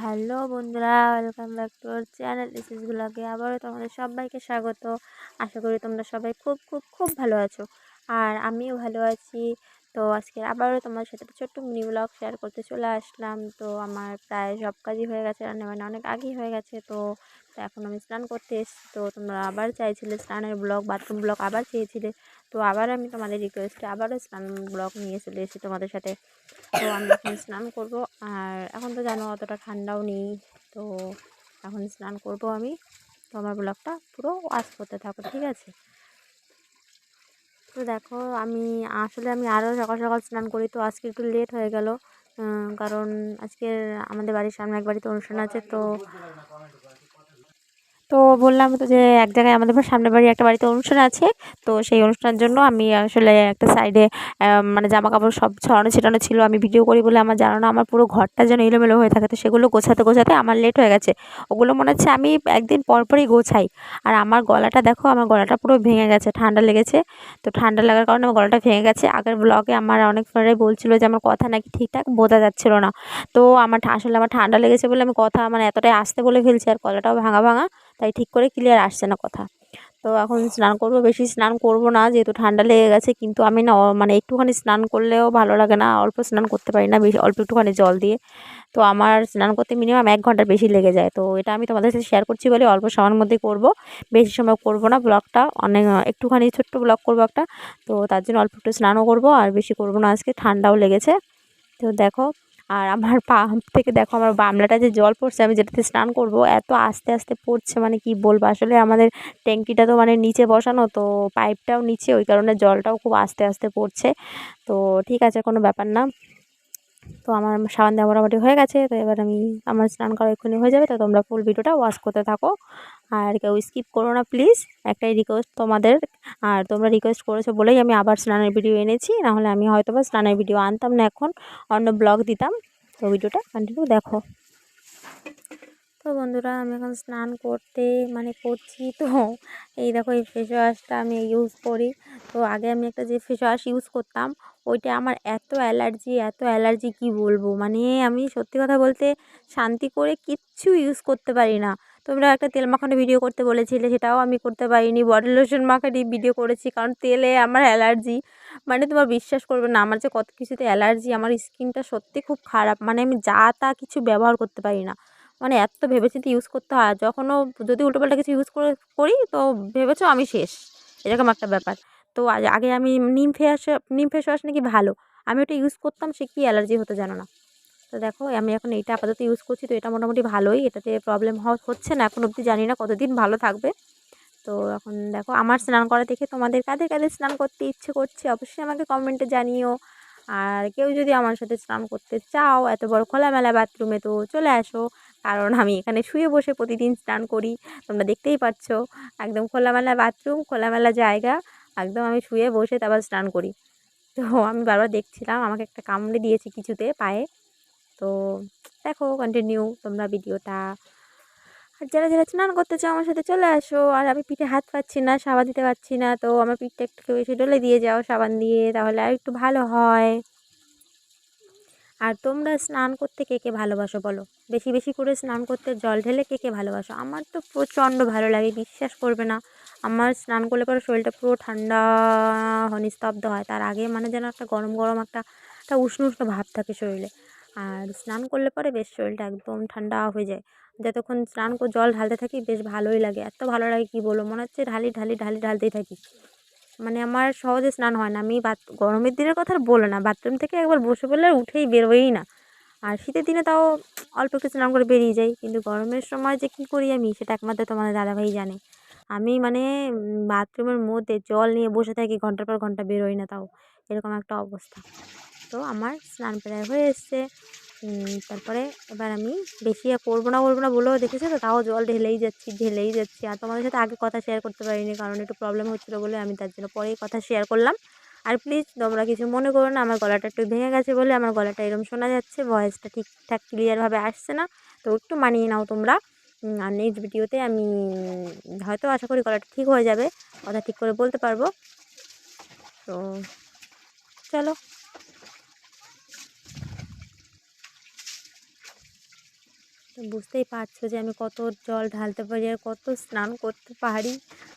Hello বন্ধুরা, welcome back to our channel this is ব্লগে। আবারও তোমাদের সবাইকে স্বাগত। আশা করি তোমরা সবাই খুব খুব খুব ভালো আছো, আর আমিও ভালো আছি। তো আজকে আবারও তোমার সাথে একটা ছোট্ট মিনি ব্লগ শেয়ার করতে চলে আসলাম। তো আমার প্রায় সব কাজই হয়ে গেছে, রান্নাবান্না অনেক আগেই হয়ে গেছে। তো এখন আমি স্নান করতে এসেছি। তো তোমরা আবার চাইছিলে স্নানের ব্লগ, বাথরুম ব্লগ আবার চেয়েছিলে। তো আবার আমি তোমাদের রিকোয়েস্টে আবারও স্নান ব্লগ নিয়ে চলে এসেছি তোমাদের সাথে। তো আমি এখন স্নান করব, আর এখন তো জানো অতটা ঠান্ডাও নেই। তো এখন স্নান করব আমি। তো আমার ব্লগটা পুরো ওয়াচ করতে থাকো, ঠিক আছে? তো দেখো, আমি আরও সকাল সকাল স্নান করি, তো আজকে একটু লেট হয়ে গেল। কারণ আজকে আমাদের বাড়ির সামনে এক বাড়িতে অনুষ্ঠান আছে। তো বললাম তো যে এক জায়গায় আমাদের সামনের বাড়ি একটা বাড়িতে অনুষ্ঠান আছে। তো সেই অনুষ্ঠানের জন্য আমি আসলে একটা সাইডে মানে জামা কাপড় সব ছড়ানো ছিটানো ছিল। আমি ভিডিও করি বলে আমার জানো না, আমার পুরো ঘরটা যেন এলোমেলো হয়ে থাকে। তো সেগুলো গোছাতে গোছাতে আমার লেট হয়ে গেছে। ওগুলো মনে হচ্ছে আমি একদিন পর পরই গোছাই। আর আমার গলাটা দেখো, আমার গলাটা পুরো ভেঙে গেছে, ঠান্ডা লেগেছে। তো ঠান্ডা লাগার কারণে আমার গলাটা ভেঙে গেছে। আগের ব্লগে আমার অনেক ফ্রেন্ডরাই বলছিল যে আমার কথা নাকি ঠিকঠাক বোঝা যাচ্ছিল না। তো আসলে আমার ঠান্ডা লেগেছে বলে আমি কথা মানে এতটাই আস্তে বলে ফেলছি, আর গলাটাও ভাঙা ভাঙা, তাই ঠিক করে ক্লিয়ার আসছে না কথা। তো এখন স্নান করব, বেশি স্নান করব না যেহেতু ঠান্ডা লেগে গেছে। কিন্তু আমি না মানে একটুখানি স্নান করলেও ভালো লাগে না, অল্প স্নান করতে পারি না বেশি, অল্প একটুখানি জল দিয়ে। তো আমার স্নান করতে মিনিমাম 1 ঘন্টার বেশি লেগে যায়। তো এটা আমি তোমাদের সাথে শেয়ার করছি বলে অল্প সময়ের মধ্যেই করব, বেশি সময় করব না। ব্লগটা অনেক একটুখানি ছোট্ট ব্লগ করব একটা। তো তার জন্য অল্প একটু স্নানও করব, আর বেশি করব না, আজকে ঠান্ডাও লেগেছে। তো দেখো, আর আমার পা থেকে দেখো আমার গামলাটা যে জল পড়ছে, আমি যেটাতে স্নান করব, এত আস্তে আস্তে পড়ছে, মানে কি বলবো। আসলে আমাদের ট্যাঙ্কিটা তো মানে নিচে বসানো, তো পাইপটাও নিচে, ওই কারণে জলটাও খুব আস্তে আস্তে পড়ছে। তো ঠিক আছে, কোনো ব্যাপার না। তো আমার সাবান দেওয়া মোটামুটি হয়ে গেছে। তো এবার আমার স্নান করা এক্ষুনি হয়ে যাবে। তো তোমরা ফুল ভিডিওটা ওয়াচ করতে থাকো, আর কেউ স্কিপ করো না প্লিজ, একটাই রিকোয়েস্ট তোমাদের। আর তোমরা রিকোয়েস্ট করেছো বলেই আমি আবার স্নানের ভিডিও এনেছি, নাহলে আমি হয়তো বা স্নানের ভিডিও আনতাম না, এখন অন্য ব্লগ দিতাম। তো ভিডিওটা কন্টিনিউ দেখো। তো বন্ধুরা, আমি এখন স্নান করছি। তো এই দেখো, এই ফেস ওয়াশটা আমি ইউজ করি। তো আগে আমি একটা যে ফেস ওয়াশ ইউজ করতাম, ওইটা আমার এত অ্যালার্জি কি বলবো। মানে আমি সত্যি কথা বলতে শান্তি করে কিচ্ছু ইউজ করতে পারি না। তোমরা একটা তেল মাখানো ভিডিও করতে বলেছিলে, সেটাও আমি করতে পারিনি। বডি লোশন মাখানো ভিডিও করেছি, কারণ তেলে আমার অ্যালার্জি। মানে তোমার বিশ্বাস করবে না, আমার যে কত কিছুতে অ্যালার্জি। আমার স্কিনটা সত্যি খুব খারাপ, মানে আমি যা তা কিছু ব্যবহার করতে পারি না। মানে এত ভেবেচিন্তে ইউজ করতে হয়, যখনও যদি উল্টোপাল্টা কিছু ইউজ করি, তো ভেবেছো আমি শেষ, এরকম একটা ব্যাপার। তো আগে আমি নিম ফেস ওয়াশ নাকি ভালো, আমি ওটা ইউজ করতাম, সে কি অ্যালার্জি হতো জানো না। তো দেখো, আমি এখন এইটা আপাতত ইউজ করছি। তো এটা মোটামুটি ভালোই, এটাতে প্রবলেম হচ্ছে না এখন অবধি, জানি না কতদিন ভালো থাকবে। তো এখন দেখো, আমার স্নান করা দেখে তোমাদের কাদের কাদের স্নান করতে ইচ্ছে করছে অবশ্যই আমাকে কমেন্টে জানিও। আর কেউ যদি আমার সাথে স্নান করতে চাও এত বড় খোলামেলা বাথরুমে, তো চলে আসো। কারণ আমি এখানে শুয়ে বসে প্রতিদিন স্নান করি, তোমরা দেখতেই পাচ্ছ। একদম খোলামেলা বাথরুম, খোলামেলা জায়গা, একদম আমি শুয়ে বসে তারপর স্নান করি। তো আমি বারবার দেখছিলাম, আমাকে একটা কামড়ে দিয়েছে কিছুতে পায়ে। তো দেখো, কন্টিনিউ তোমরা ভিডিওটা। আর যারা যারা স্নান করতে চাও আমার সাথে চলে আসো। আর আমি পিঠে হাত পাচ্ছি না, সাবান দিতে পারছি না, তো আমার পিঠটা একটু বেশি ডলে দিয়ে যাও সাবান দিয়ে, তাহলে আর একটু ভালো হয়। আর তোমরা স্নান করতে কে কে ভালোবাসো বলো? বেশি বেশি করে স্নান করতে জল ঢেলে কে কে ভালোবাসো? আমার তো প্রচণ্ড ভালো লাগে, বিশ্বাস করবে না। আমার স্নান করলে পরে শরীরটা পুরো ঠান্ডা নিস্তব্ধ হয়, তার আগে মানে যেন একটা গরম গরম একটা একটা উষ্ণ উষ্ণ ভাব থাকে শরীরে। আর স্নান করলে পরে বেশ শরীরটা একদম ঠান্ডা হয়ে যায়। যতক্ষণ জল ঢালতে থাকি বেশ ভালোই লাগে, এত ভালো লাগে কি বলবো, মনে হচ্ছে ঢালি ঢালি ঢালি ঢালতেই থাকি। মানে আমার সহজে স্নান হয় না। আমি গরমের দিনের কথা আর বলো না, বাথরুম থেকে একবার বসে পড়লে আর উঠেই বেরোই না। আর শীতের দিনে তাও অল্প একটু স্নান করে বেরিয়ে যাই, কিন্তু গরমের সময় যে কী করি আমি, সেটা একমাত্র তোমাদের দাদাভাই জানে। আমি মানে বাথরুমের মধ্যে জল নিয়ে বসে থাকি, ঘন্টার পর ঘন্টা বেরোই না তাও, এরকম একটা অবস্থা। তো আমার স্নান প্রায় হয়ে এসছে। তারপরে এবার আমি বেশি আর করবো না বলেও দেখেছো তো, তাও জল ঢেলেই যাচ্ছি। আর তোমাদের সাথে আগে কথা শেয়ার করতে পারিনি, কারণ একটু প্রবলেম হচ্ছিলো বলে আমি তার জন্য পরেই কথা শেয়ার করলাম। আর প্লিজ তোমরা কিছু মনে করো না, আমার গলাটা একটু ভেঙে গেছে বলে আমার গলাটা এরকম শোনা যাচ্ছে, ভয়েসটা ঠিকঠাক ক্লিয়ারভাবে আসছে না। তো একটু মানিয়ে নাও তোমরা। আর নেক্সট ভিডিওতে আমি হয়তো আশা করি গলাটা ঠিক হয়ে যাবে, কথা ঠিক করে বলতে পারবো। তো চলো। তো বুঝতেই পারছো যে আমি কত জল ঢালতে পারি আর কত স্নান করতে পারি।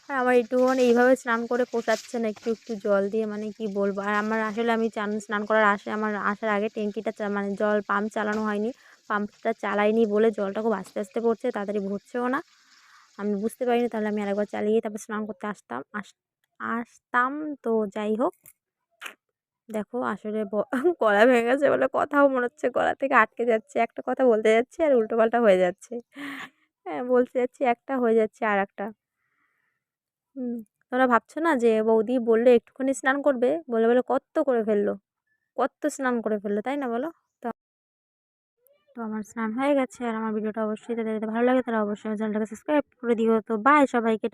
আর আমার একটুখানি এইভাবে স্নান করে পোষাচ্ছে না, একটু একটু জল দিয়ে, মানে কি বলবো। আর আমার আসলে আমি স্নান করার আমার আসার আগে ট্যাঙ্কিটা মানে জল পাম্প চালানো হয়নি, পাম্পটা চালাইনি বলে জলটা খুব আস্তে আস্তে পড়ছে, তাড়াতাড়ি ভরছেও না। আমি বুঝতে পারিনি, তাহলে আমি আরেকবার চালিয়ে তারপর স্নান করতে আসতাম। তো যাই হোক, দেখো আসলে গলা ভেঙে গেছে বলে কথাও মনে হচ্ছে গলা থেকে আটকে যাচ্ছে, একটা কথা বলতে যাচ্ছি আর উল্টোপাল্টা হয়ে যাচ্ছে। হ্যাঁ, বলতে যাচ্ছি একটা, হয়ে যাচ্ছে আর একটা। তোমরা ভাবছো না যে বৌদি বললে একটুখানি স্নান করবে, বলে বলে কত করে ফেললো, কত স্নান করে ফেললো, তাই না বলো? তো তো আমার স্নান হয়ে গেছে। আর আমার ভিডিওটা অবশ্যই তাদের যদি ভালো লাগে তারা অবশ্যই চ্যানেলটাকে সাবস্ক্রাইব করে দিও। তো বাই সবাইকে।